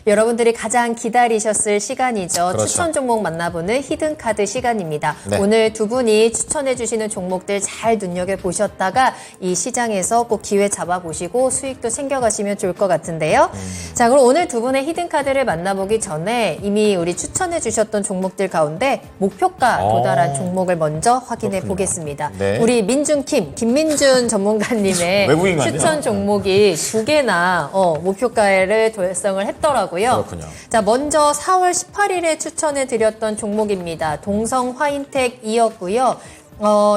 여러분들이 가장 기다리셨을 시간이죠. 그렇죠. 추천 종목 만나보는 히든카드 시간입니다. 네. 오늘 두 분이 추천해 주시는 종목들 잘 눈여겨보셨다가 이 시장에서 꼭 기회 잡아보시고 수익도 챙겨가시면 좋을 것 같은데요. 자, 그럼 오늘 두 분의 히든카드를 만나보기 전에 이미 우리 추천해 주셨던 종목들 가운데 목표가 도달한 종목을 먼저 확인해 그렇군요. 보겠습니다. 네. 우리 김민준 전문가님의 외국인 같네요. 추천 종목이 두 개나 목표가를 달성을 했더라고요. 그렇군요. 자, 먼저 4월 18일에 추천해 드렸던 종목입니다. 동성 화인텍이었고요.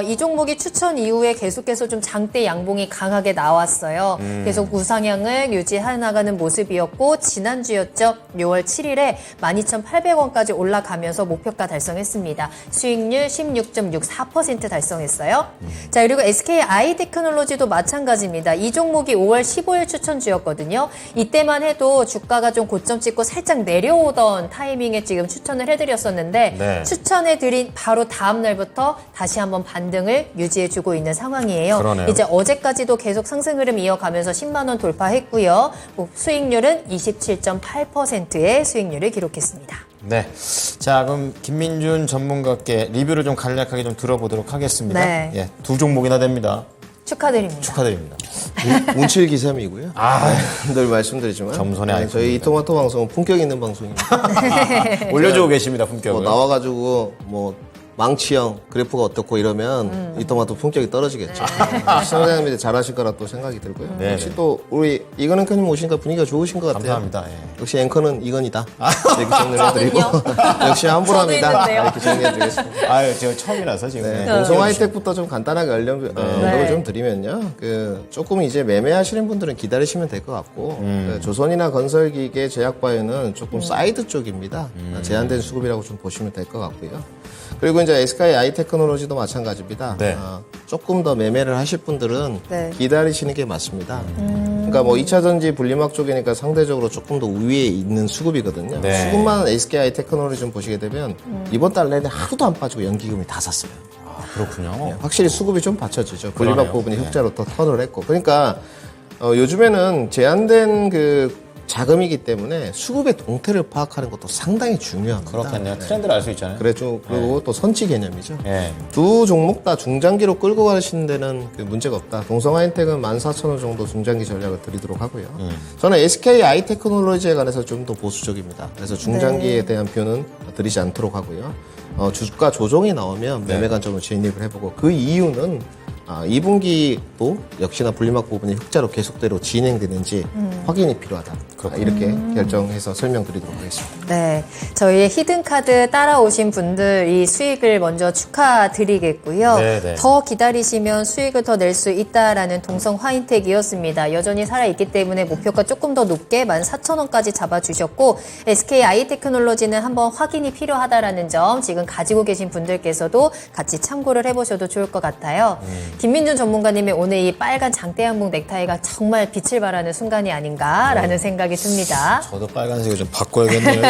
이 종목이 추천 이후에 계속해서 좀 장대 양봉이 강하게 나왔어요. 계속 우상향을 유지해 나가는 모습이었고 지난주였죠. 6월 7일에 12,800원까지 올라가면서 목표가 달성했습니다. 수익률 16.64% 달성했어요. 자, 그리고 SK 아이테크놀로지도 마찬가지입니다. 이 종목이 5월 15일 추천주였거든요. 이때만 해도 주가가 좀 고점 찍고 살짝 내려오던 타이밍에 지금 추천을 해드렸었는데 네. 추천해드린 바로 다음 날부터 다시 한번 반등을 유지해주고 있는 상황이에요. 그러네요. 이제 어제까지도 계속 상승 흐름 이어가면서 10만 원 돌파했고요. 수익률은 27.8%의 수익률을 기록했습니다. 네. 자, 그럼 김민준 전문가께 리뷰를 좀 간략하게 좀 들어보도록 하겠습니다. 네. 예, 두 종목이나 됩니다. 축하드립니다. 축하드립니다. 운칠기삼이고요. 늘 말씀드리지만 겸손의 아이콘입니다. 저희 이토마토 방송은 품격 있는 방송입니다. 올려주고 계십니다, 품격을. 나와가지고 망치형 그래프가 어떻고 이러면 이토마토 품격이 떨어지겠죠. 시청자님들이 잘하실 거라 또 생각이 들고요. 네. 역시 또 우리 이건 앵커님 오시니까 분위기가 좋으신 것 같아요. 감사합니다. 예. 역시 앵커는 이건이다. 이렇게 정리를 해드리고 역시 저도 함부랍니다. 있는데요. 이렇게 정리해드리겠습니다. 아유, 제가 처음이라서 지금. 네, 네. 동성 하이텍부터 좀 간단하게 언급을 좀 드리면요. 조금 이제 매매하시는 분들은 기다리시면 될 것 같고, 조선이나 건설기계, 제약바이오는 조금 사이드 쪽입니다. 제한된 수급이라고 좀 보시면 될 것 같고요. 그리고 이제 SK 아이테크놀로지도 마찬가지입니다. 네. 조금 더 매매를 하실 분들은 네. 기다리시는 게 맞습니다. 그러니까 2차 전지 분리막 쪽이니까 상대적으로 조금 더 위에 있는 수급이거든요. 네. 수급만 SK 아이테크놀로지 좀 보시게 되면 이번 달 내내 하루도 안 빠지고 연기금이 다 샀어요. 아, 그렇군요. 확실히 수급이 좀 받쳐지죠. 분리막 그러네요. 부분이 흑자로 더 턴을 했고. 그러니까 요즘에는 제한된 자금이기 때문에 수급의 동태를 파악하는 것도 상당히 중요합니다. 그렇겠네요. 트렌드를 알 수 있잖아요. 그리고 또 선치 개념이죠. 예. 두 종목 다 중장기로 끌고 가시는 데는 문제가 없다. 동성하이텍은 14,000원 정도 중장기 전략을 드리도록 하고요. 저는 SK 아이테크놀로지에 관해서 좀 더 보수적입니다. 그래서 중장기에 대한 표는 드리지 않도록 하고요. 주가 조정이 나오면 매매 관점으로 진입을 해보고 그 이유는 2분기도 역시나 분리막 부분이 흑자로 계속대로 진행되는지 확인이 필요하다. 이렇게 결정해서 설명드리도록 하겠습니다. 네, 저희의 히든카드 따라오신 분들 이 수익을 먼저 축하드리겠고요. 네네. 더 기다리시면 수익을 더 낼 수 있다라는 동성 화인텍이었습니다. 여전히 살아있기 때문에 목표가 조금 더 높게 14,000원까지 잡아주셨고 SK 아이테크놀로지는 한번 확인이 필요하다라는 점 지금 가지고 계신 분들께서도 같이 참고를 해보셔도 좋을 것 같아요. 김민준 전문가님의 오늘 이 빨간 장대양봉 넥타이가 정말 빛을 발하는 순간이 아닌가라는 생각이 듭니다. 저도 빨간색을 좀 바꿔야겠네요.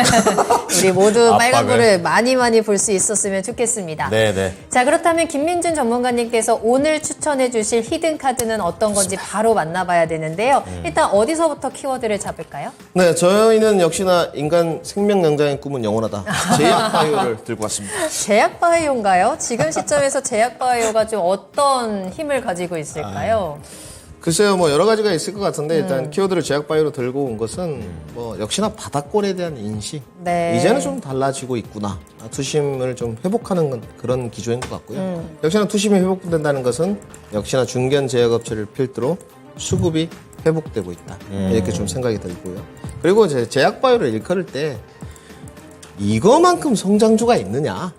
우리 모두 압박을. 빨간 거를 많이 볼 수 있었으면 좋겠습니다. 네네. 자, 그렇다면 김민준 전문가님께서 오늘 추천해 주실 히든카드는 어떤 건지 바로 만나봐야 되는데요. 일단 어디서부터 키워드를 잡을까요? 네, 저희는 역시나 인간 생명 연장의 꿈은 영원하다. 제약바이오를 들고 왔습니다. 제약바이오인가요? 지금 시점에서 제약바이오가 좀 어떤 힘을 가지고 있을까요? 글쎄요, 여러 가지가 있을 것 같은데, 일단 키워드를 제약바이오로 들고 온 것은, 역시나 바닥권에 대한 인식. 네. 이제는 좀 달라지고 있구나. 투심을 좀 회복하는 그런 기조인 것 같고요. 역시나 투심이 회복된다는 것은, 역시나 중견 제약업체를 필두로 수급이 회복되고 있다. 이렇게 좀 생각이 들고요. 그리고 이제 제약바이오를 일컬을 때, 이거만큼 성장주가 있느냐.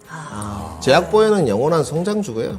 제약바이오는 영원한 성장주고요.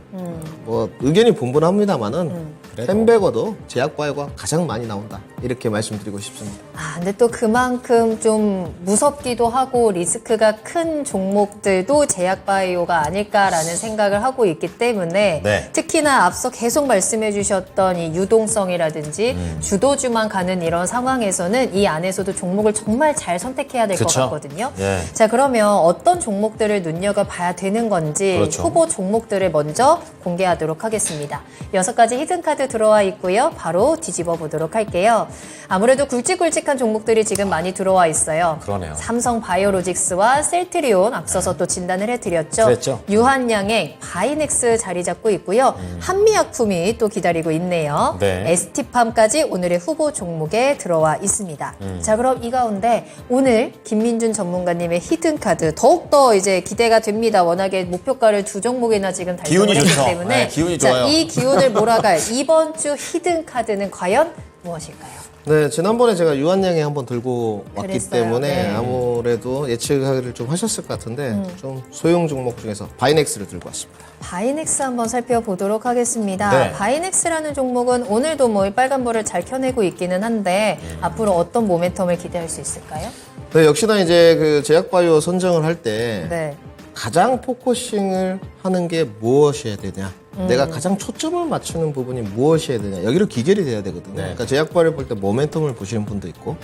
의견이 분분합니다만은, 햄버거도 제약바이오가 가장 많이 나온다. 이렇게 말씀드리고 싶습니다. 근데 또 그만큼 좀 무섭기도 하고 리스크가 큰 종목들도 제약바이오가 아닐까라는 생각을 하고 있기 때문에 네. 특히나 앞서 계속 말씀해 주셨던 이 유동성이라든지 주도주만 가는 이런 상황에서는 이 안에서도 종목을 정말 잘 선택해야 될 것 그쵸? 같거든요. 예. 자, 그러면 어떤 종목들을 눈여겨봐야 되는 건지 건지 그렇죠. 후보 종목들을 먼저 공개하도록 하겠습니다. 6가지 히든카드 들어와 있고요. 바로 뒤집어 보도록 할게요. 아무래도 굵직굵직한 종목들이 지금 많이 들어와 있어요. 그러네요. 삼성 바이오로직스와 셀트리온 앞서서 또 진단을 해드렸죠. 그랬죠. 유한양행, 바이넥스 자리 잡고 있고요. 한미약품이 또 기다리고 있네요. 네. ST팜까지 오늘의 후보 종목에 들어와 있습니다. 자, 그럼 이 가운데 오늘 김민준 전문가님의 히든카드 더욱더 이제 기대가 됩니다. 워낙에 목표가를 2종목이나 지금 달성을 기운이 했기 좋죠. 때문에 네, 기운이 자, 좋아요. 이 기운을 몰아갈 이번 주 히든카드는 과연 무엇일까요? 네, 지난번에 제가 유한양에 한번 들고 왔기 그랬어요. 때문에 네. 아무래도 예측하기를 좀 하셨을 것 같은데 좀 소형 종목 중에서 바이넥스를 들고 왔습니다. 바이넥스 한번 살펴보도록 하겠습니다. 네. 바이넥스라는 종목은 오늘도 뭐 빨간불을 잘 켜내고 있기는 한데 앞으로 어떤 모멘텀을 기대할 수 있을까요? 네, 역시나 이제 그 제약바이오 선정을 할 때 네. 가장 포커싱을 하는 게 무엇이어야 되냐? 내가 가장 초점을 맞추는 부분이 무엇이어야 되냐? 여기로 기결이 돼야 되거든요. 네. 그러니까 제약바이오를 볼 때 모멘텀을 보시는 분도 있고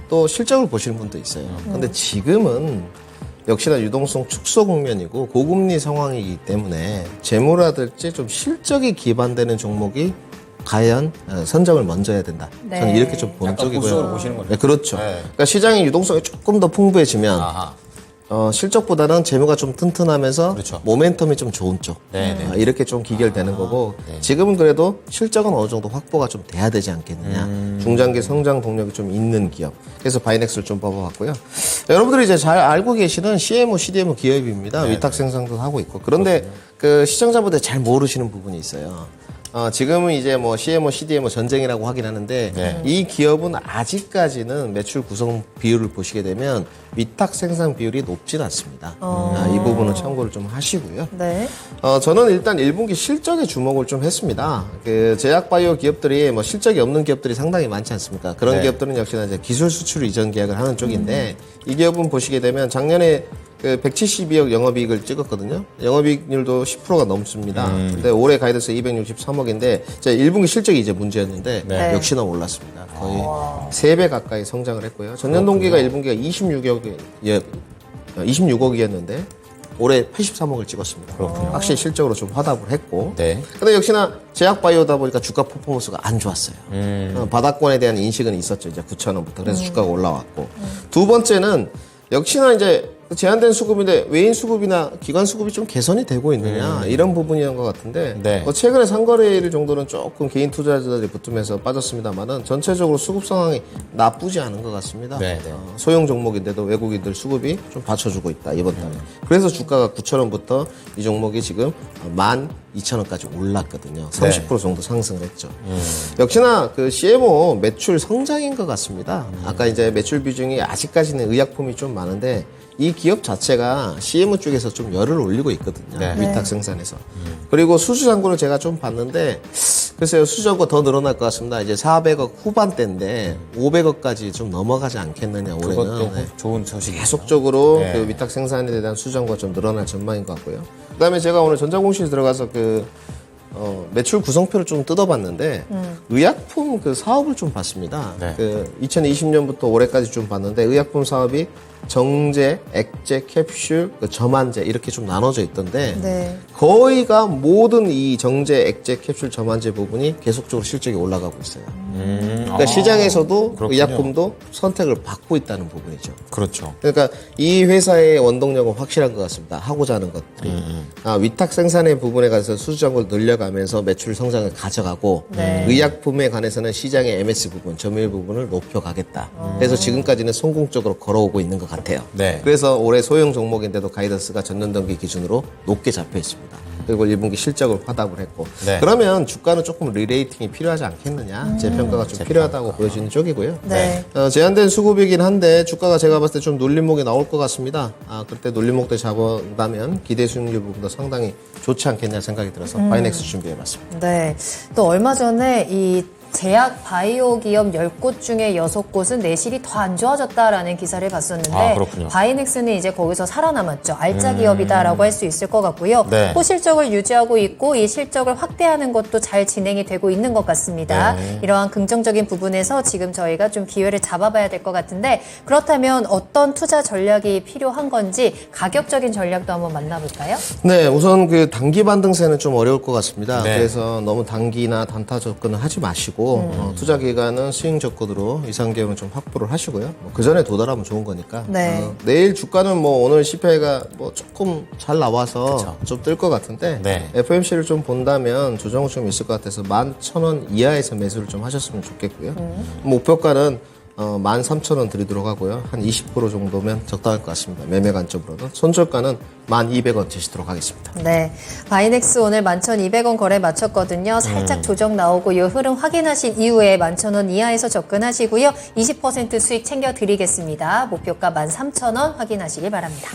또 실적을 보시는 분도 있어요. 근데 지금은 역시나 유동성 축소 국면이고 고금리 상황이기 때문에 재무라든지 좀 실적이 기반되는 종목이 과연 선정을 먼저 해야 된다. 네. 저는 이렇게 좀 보는 약간 쪽이고요. 보수적으로 보시는 거네요. 네, 그렇죠. 네. 그러니까 시장의 유동성이 조금 더 풍부해지면 아하. 실적보다는 재무가 좀 튼튼하면서 그렇죠. 모멘텀이 좀 좋은 쪽. 네, 네. 이렇게 좀 기결되는 거고 네. 지금은 그래도 실적은 어느 정도 확보가 좀 돼야 되지 않겠느냐. 중장기 성장 동력이 좀 있는 기업. 그래서 바이넥스를 좀 뽑아봤고요. 여러분들이 이제 잘 알고 계시는 CMO, CDMO 기업입니다. 네, 위탁 생산도 하고 있고. 그런데 그 시청자분들 잘 모르시는 부분이 있어요. 지금은 이제 뭐 CMO, CDMO 전쟁이라고 하긴 하는데 네. 이 기업은 아직까지는 매출 구성 비율을 보시게 되면 위탁 생산 비율이 높진 않습니다. 이 부분은 참고를 좀 하시고요. 네. 저는 일단 1분기 실적에 주목을 좀 했습니다. 그 제약바이오 기업들이 뭐 실적이 없는 기업들이 상당히 많지 않습니까? 그런 네. 기업들은 역시나 이제 기술 수출 이전 계약을 하는 쪽인데 이 기업은 보시게 되면 작년에 그 172억 영업이익을 찍었거든요. 영업이익률도 10%가 넘습니다. 근데 올해 가이드에서 263억인데 제 1분기 실적이 이제 문제였는데 네. 역시나 올랐습니다. 거의 3배 가까이 성장을 했고요. 전년 동기가 1분기가 26억이었는데 올해 83억을 찍었습니다. 확실히 실적으로 좀 화답을 했고. 네. 근데 역시나 제약바이오다 보니까 주가 퍼포먼스가 안 좋았어요. 바닥권에 대한 인식은 있었죠. 이제 9,000원부터. 그래서 주가가 올라왔고. 두 번째는 역시나 이제 제한된 수급인데 외인 수급이나 기관 수급이 좀 개선이 되고 있느냐 이런 부분이었던 것 같은데 네. 뭐 최근에 상거래일 정도는 조금 개인 투자자들이 붙으면서 빠졌습니다만은 전체적으로 수급 상황이 나쁘지 않은 것 같습니다. 네, 네. 소형 종목인데도 외국인들 수급이 좀 받쳐주고 있다 이번 달에. 그래서 주가가 9,000원부터 이 종목이 지금 12,000원까지 올랐거든요. 30% 정도 상승을 했죠. 역시나 그 CMO 매출 성장인 것 같습니다. 아까 이제 매출 비중이 아직까지는 의약품이 좀 많은데 이 기업 자체가 CMO 쪽에서 좀 열을 올리고 있거든요. 네. 위탁 생산에서. 그리고 수주잔고를 제가 좀 봤는데 글쎄요, 수주잔고 더 늘어날 것 같습니다. 이제 400억 후반대인데 500억까지 좀 넘어가지 않겠느냐 올해는. 그것도 네. 좋은 소식이죠. 계속적으로 네. 그 위탁 생산에 대한 수정과 좀 늘어날 전망인 것 같고요. 그다음에 제가 오늘 전자공시에 들어가서 매출 구성표를 좀 뜯어봤는데 의약품 그 사업을 좀 봤습니다. 네. 그 2020년부터 올해까지 좀 봤는데 의약품 사업이 정제, 액제, 캡슐, 그 점안제 이렇게 좀 나눠져 있던데 네. 거의가 모든 이 정제, 액제, 캡슐, 점안제 부분이 계속적으로 실적이 올라가고 있어요. 그러니까 시장에서도 그렇군요. 의약품도 선택을 받고 있다는 부분이죠. 그렇죠. 그러니까 이 회사의 원동력은 확실한 것 같습니다. 하고자 하는 것들이. 위탁 생산의 부분에 관해서 수주장을 늘려가면서 매출 성장을 가져가고 네. 의약품에 관해서는 시장의 MS 부분, 점유율 부분을 높여가겠다. 그래서 지금까지는 성공적으로 걸어오고 있는 것 같아요. 네. 그래서 올해 소형 종목인데도 가이던스가 전년 동기 기준으로 높게 잡혀 있습니다. 그리고 1분기 실적을 화답을 했고 네. 그러면 주가는 조금 리레이팅이 필요하지 않겠느냐 재평가가 좀 필요하다고 보여지는 쪽이고요. 네. 제한된 수급이긴 한데 주가가 제가 봤을 때 좀 눌림목이 나올 것 같습니다. 그때 눌림목들 잡아다면 기대 수익률 부분도 상당히 좋지 않겠냐 생각이 들어서 바이넥스 준비해봤습니다. 네. 또 얼마 전에 이 제약 바이오 기업 10곳 중에 6곳은 내실이 더 안 좋아졌다라는 기사를 봤었는데 아, 그렇군요. 바이넥스는 이제 거기서 살아남았죠. 알짜 기업이다라고 할 수 있을 것 같고요. 네. 호실적을 유지하고 있고 이 실적을 확대하는 것도 잘 진행이 되고 있는 것 같습니다. 네. 이러한 긍정적인 부분에서 지금 저희가 좀 기회를 잡아봐야 될 것 같은데 그렇다면 어떤 투자 전략이 필요한 건지 가격적인 전략도 한번 만나볼까요? 네, 우선 그 단기 반등세는 좀 어려울 것 같습니다. 네. 그래서 너무 단기나 단타 접근을 하지 마시고 투자 기간은 스윙 접근으로 2, 3개월은 좀 확보를 하시고요. 그 전에 도달하면 좋은 거니까. 네. 내일 주가는 뭐 오늘 CPI가 뭐 조금 잘 나와서 좀 뜰 것 같은데 네. FOMC를 좀 본다면 조정은 좀 있을 것 같아서 11,000원 이하에서 매수를 좀 하셨으면 좋겠고요. 목표가는 13,000원 드리도록 하고요. 한 20% 정도면 적당할 것 같습니다. 매매 관점으로는. 손절가는 1,200원 제시도록 하겠습니다. 네. 바이넥스 오늘 11,200원 거래 마쳤거든요. 살짝 조정 나오고 이 흐름 확인하신 이후에 11,000원 이하에서 접근하시고요. 20% 수익 챙겨드리겠습니다. 목표가 13,000원 확인하시길 바랍니다.